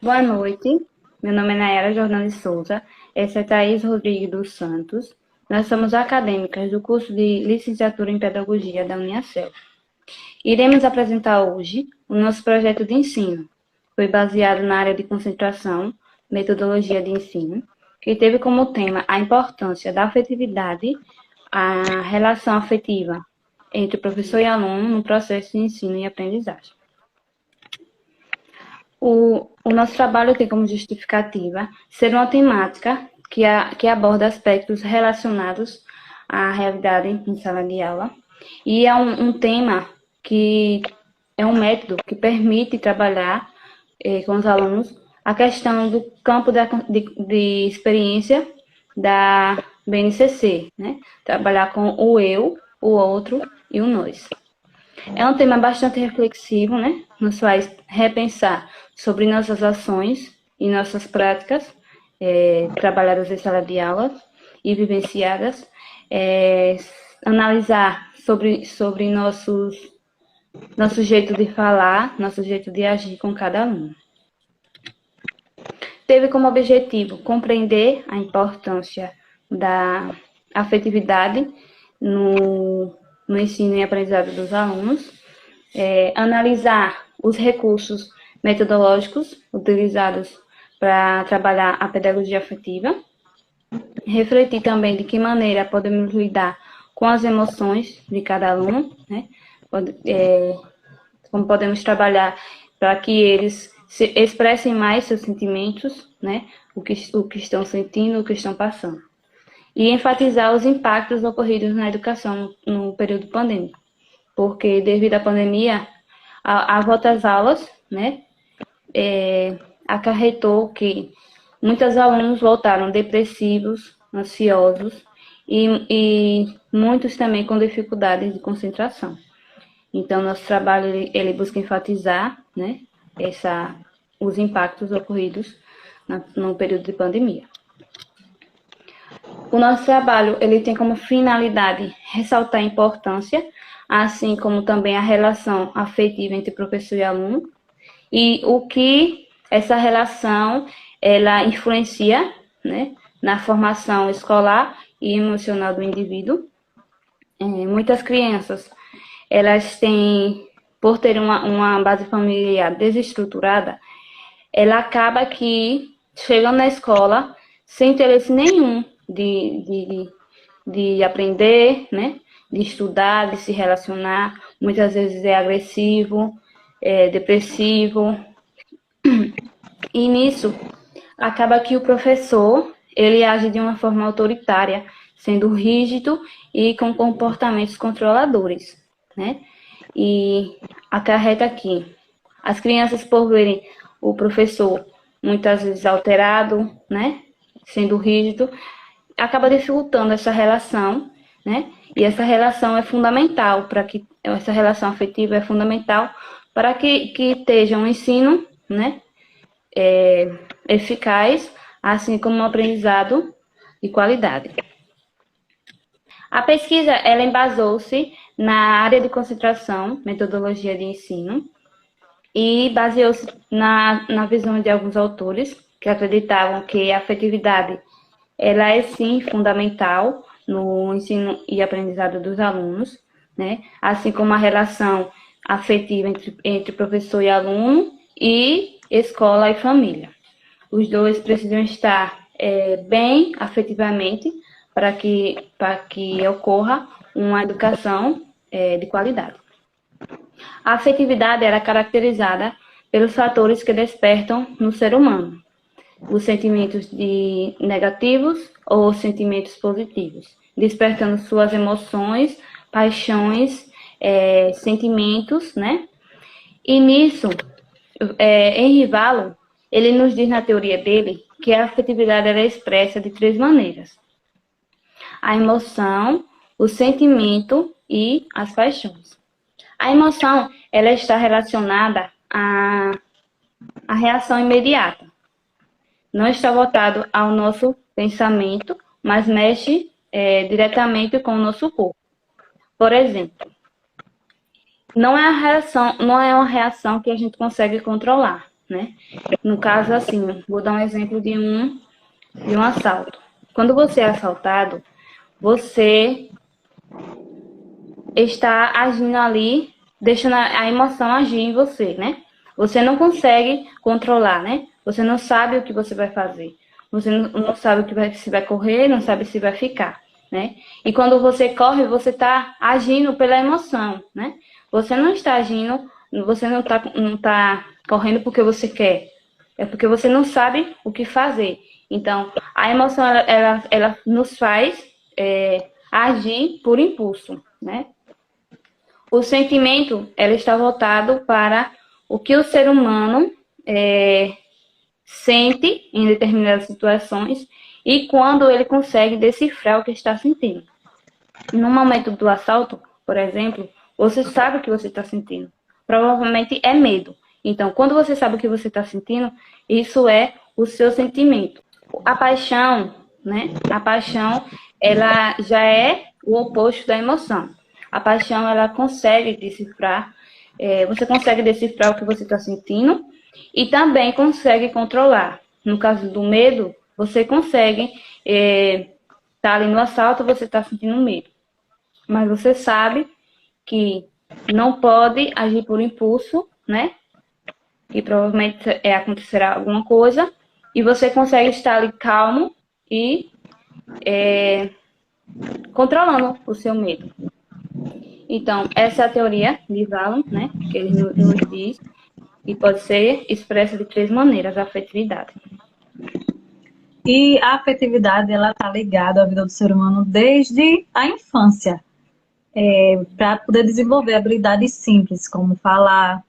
Boa noite, meu nome é Nayara Jordão de Souza, essa é Thaís Rodrigues dos Santos. Nós somos acadêmicas do curso de Licenciatura em Pedagogia da Uniacel. Iremos apresentar hoje o nosso projeto de ensino. Foi baseado na área de concentração, metodologia de ensino, que teve como tema a importância da afetividade, a relação afetiva entre professor e aluno no processo de ensino e aprendizagem. O nosso trabalho tem como justificativa ser uma temática que aborda aspectos relacionados à realidade em sala de aula, e é um tema que é um método que permite trabalhar com os alunos a questão do campo de experiência da BNCC, né? Trabalhar com o eu, o outro e o nós. É um tema bastante reflexivo, né? Nos faz repensar sobre nossas ações e nossas práticas, trabalhadas em sala de aula e vivenciadas, analisar sobre nosso jeito de falar, nosso jeito de agir com cada aluno. Teve como objetivo compreender a importância da afetividade no ensino e aprendizado dos alunos, analisar os recursos metodológicos utilizados para trabalhar a pedagogia afetiva, refletir também de que maneira podemos lidar com as emoções de cada aluno, né? Como podemos trabalhar para que eles expressem mais seus sentimentos, né? O que estão sentindo, o que estão passando. E enfatizar os impactos ocorridos na educação no período pandêmico, porque devido à pandemia, a volta às aulas, né, acarretou que muitos alunos voltaram depressivos, ansiosos e muitos também com dificuldades de concentração. Então, nosso trabalho ele busca enfatizar, né, os impactos ocorridos no período de pandemia. O nosso trabalho ele tem como finalidade ressaltar a importância, assim como também a relação afetiva entre professor e aluno, e o que essa relação ela influencia, né, na formação escolar e emocional do indivíduo. Muitas crianças elas têm, por ter uma base familiar desestruturada, ela acaba que chegam na escola sem interesse nenhum de aprender, né? De estudar, de se relacionar. Muitas vezes é agressivo, é depressivo. E nisso, acaba que o professor, ele age de uma forma autoritária, sendo rígido e com comportamentos controladores, né? E acarreta aqui as crianças, por verem o professor muitas vezes alterado, né? Sendo rígido, acaba dificultando essa relação, né? E essa relação é fundamental para que essa relação afetiva é fundamental para que esteja um ensino, né? Eficaz, assim como um aprendizado de qualidade. A pesquisa ela embasou-se na área de concentração, metodologia de ensino, e baseou-se na visão de alguns autores que acreditavam que a afetividade ela é sim fundamental no ensino e aprendizado dos alunos, né? Assim como a relação afetiva entre professor e aluno e escola e família. Os dois precisam estar bem afetivamente para que ocorra uma educação de qualidade. A afetividade era caracterizada pelos fatores que despertam no ser humano os sentimentos negativos ou sentimentos positivos, despertando suas emoções, paixões, sentimentos, né? E nisso, Henri Valo, ele nos diz na teoria dele que a afetividade é expressa de 3 maneiras: a emoção, o sentimento e as paixões. A emoção, ela está relacionada à reação imediata. Não está voltado ao nosso pensamento, mas mexe diretamente com o nosso corpo. Por exemplo, não é uma reação que a gente consegue controlar, né? No caso, assim, vou dar um exemplo de um assalto. Quando você é assaltado, você está agindo ali, deixando a emoção agir em você, né? Você não consegue controlar, né? Você não sabe o que você vai fazer. Você não sabe o que vai, se vai correr, não sabe se vai ficar, né? E quando você corre, você está agindo pela emoção, né? Você não está agindo, você não tá correndo porque você quer. É porque você não sabe o que fazer. Então, a emoção, ela nos faz agir por impulso, né? O sentimento, ela está voltado para o que o ser humano sente em determinadas situações e quando ele consegue decifrar o que está sentindo. No momento do assalto, por exemplo, você sabe o que você está sentindo. Provavelmente é medo. Então, quando você sabe o que você está sentindo, isso é o seu sentimento. A paixão, né? A paixão, ela já é o oposto da emoção. A paixão, ela consegue decifrar, você consegue decifrar o que você está sentindo e também consegue controlar. No caso do medo, você consegue tá ali no assalto, você está sentindo medo. Mas você sabe que não pode agir por impulso, né? Que provavelmente acontecerá alguma coisa. E você consegue estar ali calmo e controlando o seu medo. Então, essa é a teoria de Vallon, né? Que ele nos diz. E pode ser expressa de 3 maneiras, a afetividade. E a afetividade, ela está ligada à vida do ser humano desde a infância, para poder desenvolver habilidades simples, como falar,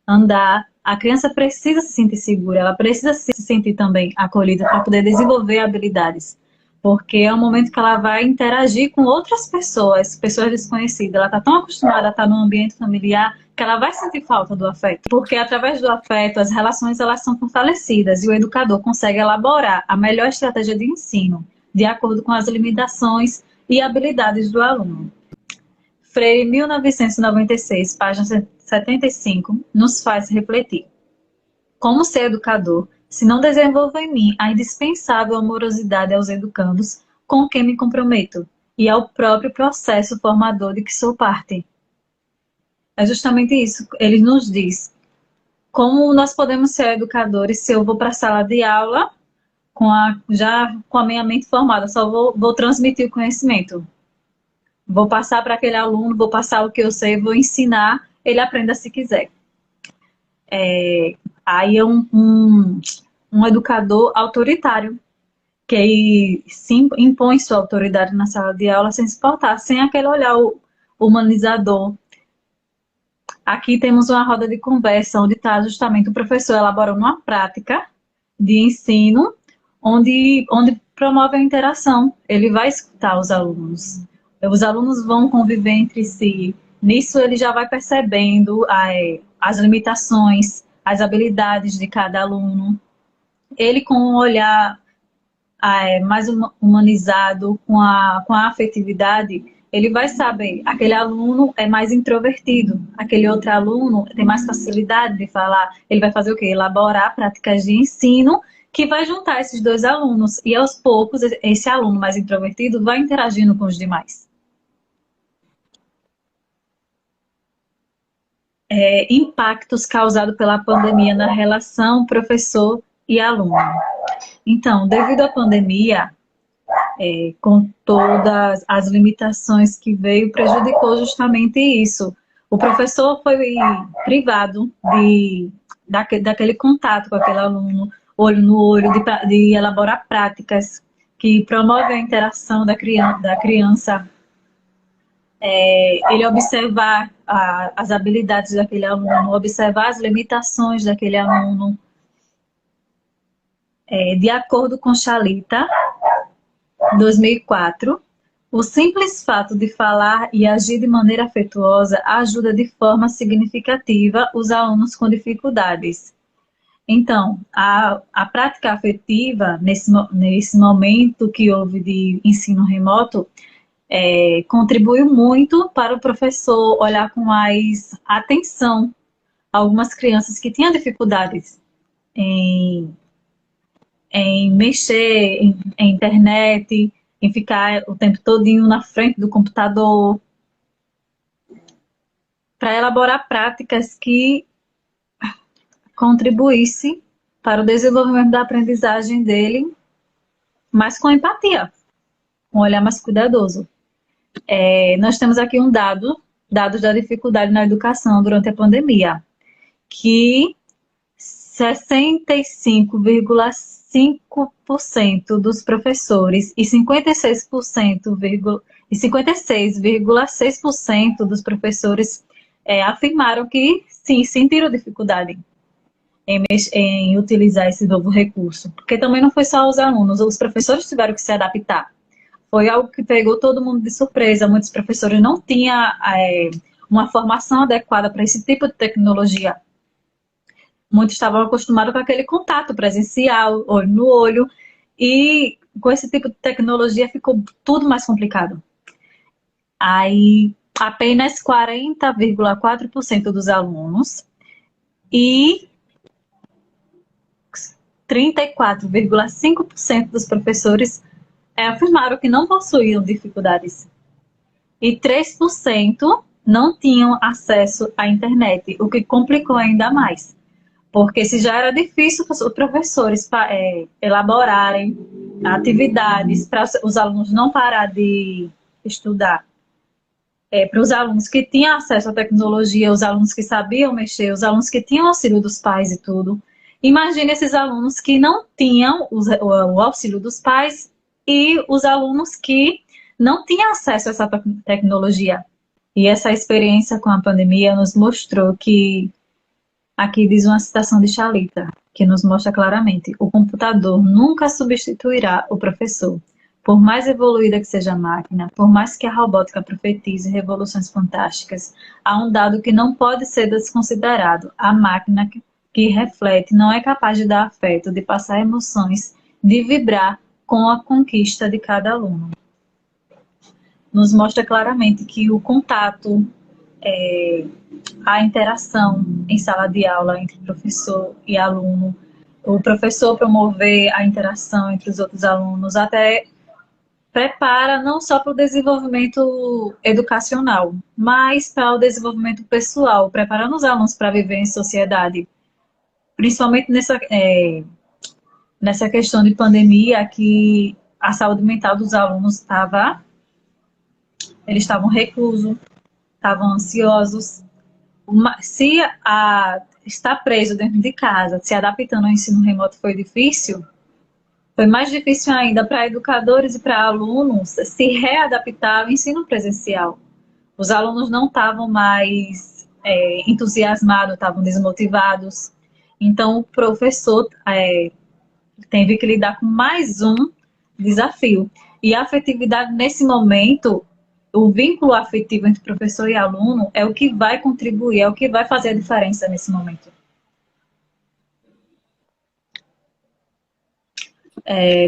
andar. A criança precisa se sentir segura, ela precisa se sentir também acolhida para poder desenvolver habilidades. Porque é um momento que ela vai interagir com outras pessoas, pessoas desconhecidas. Ela está tão acostumada a estar num ambiente familiar que ela vai sentir falta do afeto. Porque através do afeto, as relações elas são fortalecidas e o educador consegue elaborar a melhor estratégia de ensino, de acordo com as limitações e habilidades do aluno. Freire, 1996, página 75, nos faz refletir. Como ser educador, se não desenvolvo em mim a indispensável amorosidade aos educandos, com quem me comprometo, e ao próprio processo formador de que sou parte? É justamente isso. Ele nos diz como nós podemos ser educadores se eu vou para a sala de aula já com a minha mente formada, só vou transmitir o conhecimento. Vou passar para aquele aluno, vou passar o que eu sei, vou ensinar, ele aprenda se quiser. Aí é um educador autoritário, que impõe sua autoridade na sala de aula sem se portar, sem aquele olhar humanizador. Aqui temos uma roda de conversa, onde está justamente o professor elaborando uma prática de ensino, onde promove a interação. Ele vai escutar os alunos vão conviver entre si. Nisso ele já vai percebendo as limitações, as habilidades de cada aluno. Ele com um olhar mais humanizado, com a afetividade, ele vai saber, aquele aluno é mais introvertido, aquele outro aluno tem mais facilidade de falar, ele vai fazer o quê? Elaborar práticas de ensino que vai juntar esses dois alunos e aos poucos esse aluno mais introvertido vai interagindo com os demais. Impactos causados pela pandemia na relação professor e aluno. Então, devido à pandemia, com todas as limitações que veio, prejudicou justamente isso. O professor foi privado daquele contato com aquele aluno, olho no olho, de elaborar práticas que promovem a interação da criança. Ele observar as habilidades daquele aluno, observar as limitações daquele aluno. De acordo com Chalita, 2004, o simples fato de falar e agir de maneira afetuosa ajuda de forma significativa os alunos com dificuldades. Então, a prática afetiva, nesse momento que houve de ensino remoto, contribuiu muito para o professor olhar com mais atenção algumas crianças que tinham dificuldades em, em mexer em internet, em ficar o tempo todinho na frente do computador, para elaborar práticas que contribuísse para o desenvolvimento da aprendizagem dele, mas com empatia, um olhar mais cuidadoso. Nós temos aqui dados da dificuldade na educação durante a pandemia, que 65,5% dos professores e 56,6% dos professores afirmaram que sim, sentiram dificuldade em utilizar esse novo recurso. Porque também não foi só os alunos, os professores tiveram que se adaptar. Foi algo que pegou todo mundo de surpresa. Muitos professores não tinham uma formação adequada para esse tipo de tecnologia. Muitos estavam acostumados com aquele contato presencial, olho no olho, e com esse tipo de tecnologia ficou tudo mais complicado. Aí, apenas 40,4% dos alunos e 34,5% dos professores afirmaram que não possuíam dificuldades. E 3% não tinham acesso à internet, o que complicou ainda mais. Porque se já era difícil para os professores elaborarem atividades para os alunos não parar de estudar, para os alunos que tinham acesso à tecnologia, os alunos que sabiam mexer, os alunos que tinham auxílio dos pais e tudo. Imagine esses alunos que não tinham o auxílio dos pais e os alunos que não tinham acesso a essa tecnologia. E essa experiência com a pandemia nos mostrou que, aqui diz uma citação de Chalita, que nos mostra claramente: o computador nunca substituirá o professor. Por mais evoluída que seja a máquina, por mais que a robótica profetize revoluções fantásticas, há um dado que não pode ser desconsiderado: a máquina que reflete não é capaz de dar afeto, de passar emoções, de vibrar com a conquista de cada aluno. Nos mostra claramente que o contato, a interação em sala de aula entre professor e aluno, o professor promover a interação entre os outros alunos, até prepara não só para o desenvolvimento educacional, mas para o desenvolvimento pessoal, preparando os alunos para viver em sociedade. Principalmente nessa questão de pandemia, que a saúde mental dos alunos eles estavam reclusos, estavam ansiosos. Se estar preso dentro de casa, se adaptando ao ensino remoto foi difícil, foi mais difícil ainda para educadores e para alunos se readaptar ao ensino presencial. Os alunos não estavam mais entusiasmados, estavam desmotivados. Então, o professor teve que lidar com mais um desafio. E a afetividade, nesse momento, o vínculo afetivo entre professor e aluno é o que vai contribuir, é o que vai fazer a diferença nesse momento.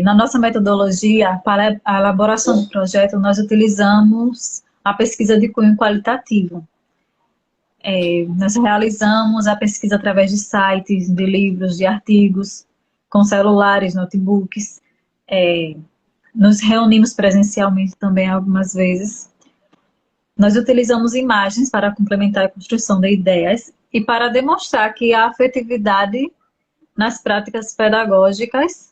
Na nossa metodologia, para a elaboração do projeto, nós utilizamos a pesquisa de cunho qualitativo. Nós realizamos a pesquisa através de sites, de livros, de artigos, com celulares, notebooks. Nos reunimos presencialmente também algumas vezes. Nós utilizamos imagens para complementar a construção de ideias e para demonstrar que a afetividade nas práticas pedagógicas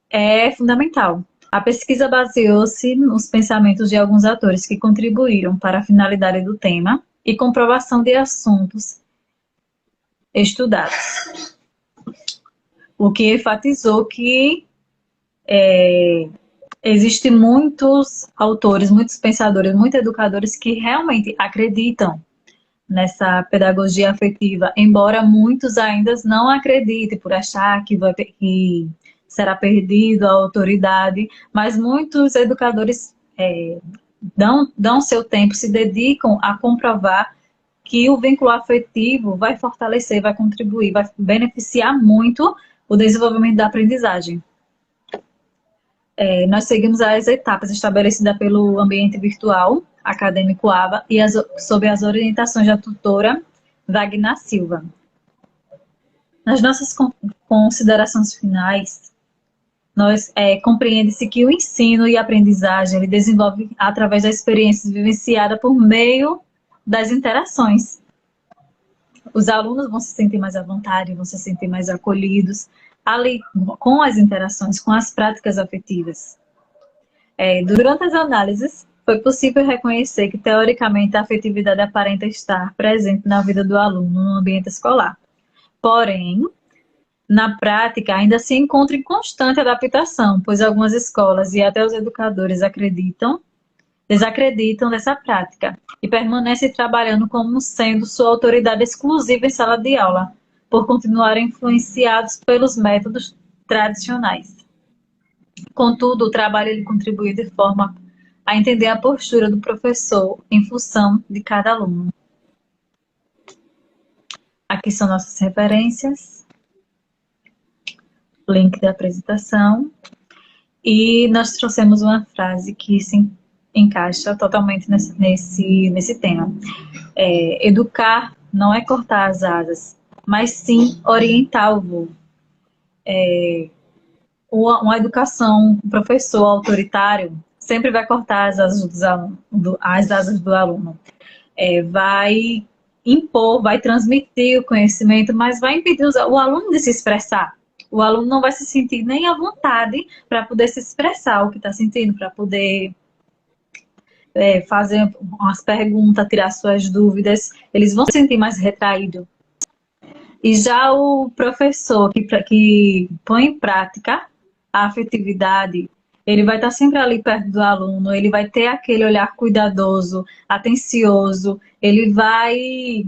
é fundamental. A pesquisa baseou-se nos pensamentos de alguns atores que contribuíram para a finalidade do tema e comprovação de assuntos estudados. O que enfatizou que existem muitos autores, muitos pensadores, muitos educadores que realmente acreditam nessa pedagogia afetiva, embora muitos ainda não acreditem por achar que será perdido a autoridade, mas muitos educadores dão seu tempo, se dedicam a comprovar que o vínculo afetivo vai fortalecer, vai contribuir, vai beneficiar muito o desenvolvimento da aprendizagem. Nós seguimos as etapas estabelecidas pelo ambiente virtual acadêmico ABA e sob as orientações da tutora Wagner Silva. Nas nossas considerações finais, nós compreende-se que o ensino e a aprendizagem ele desenvolve através da experiência vivenciada por meio das interações. Os alunos vão se sentir mais à vontade, vão se sentir mais acolhidos ali com as interações, com as práticas afetivas. Durante as análises, foi possível reconhecer que, teoricamente, a afetividade aparenta estar presente na vida do aluno no ambiente escolar. Porém, na prática, ainda se encontra em constante adaptação, pois algumas escolas e até os educadores desacreditam dessa prática e permanecem trabalhando como sendo sua autoridade exclusiva em sala de aula, por continuarem influenciados pelos métodos tradicionais. Contudo, o trabalho ele contribui de forma a entender a postura do professor em função de cada aluno. Aqui são nossas referências, link da apresentação, e nós trouxemos uma frase que se encaixa totalmente nesse tema. Educar não é cortar as asas, mas sim orientar o voo. Uma educação, um professor autoritário sempre vai cortar as asas do aluno. Vai impor, vai transmitir o conhecimento, mas vai impedir o aluno de se expressar. O aluno não vai se sentir nem à vontade para poder se expressar o que está sentindo, para poder fazer umas perguntas, tirar suas dúvidas. Eles vão se sentir mais retraídos. E já o professor que põe em prática a afetividade, ele vai estar sempre ali perto do aluno, ele vai ter aquele olhar cuidadoso, atencioso, ele vai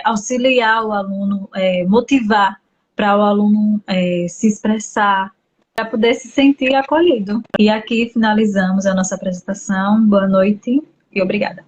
auxiliar o aluno, motivar para o aluno se expressar, para poder se sentir acolhido. E aqui finalizamos a nossa apresentação. Boa noite e obrigada.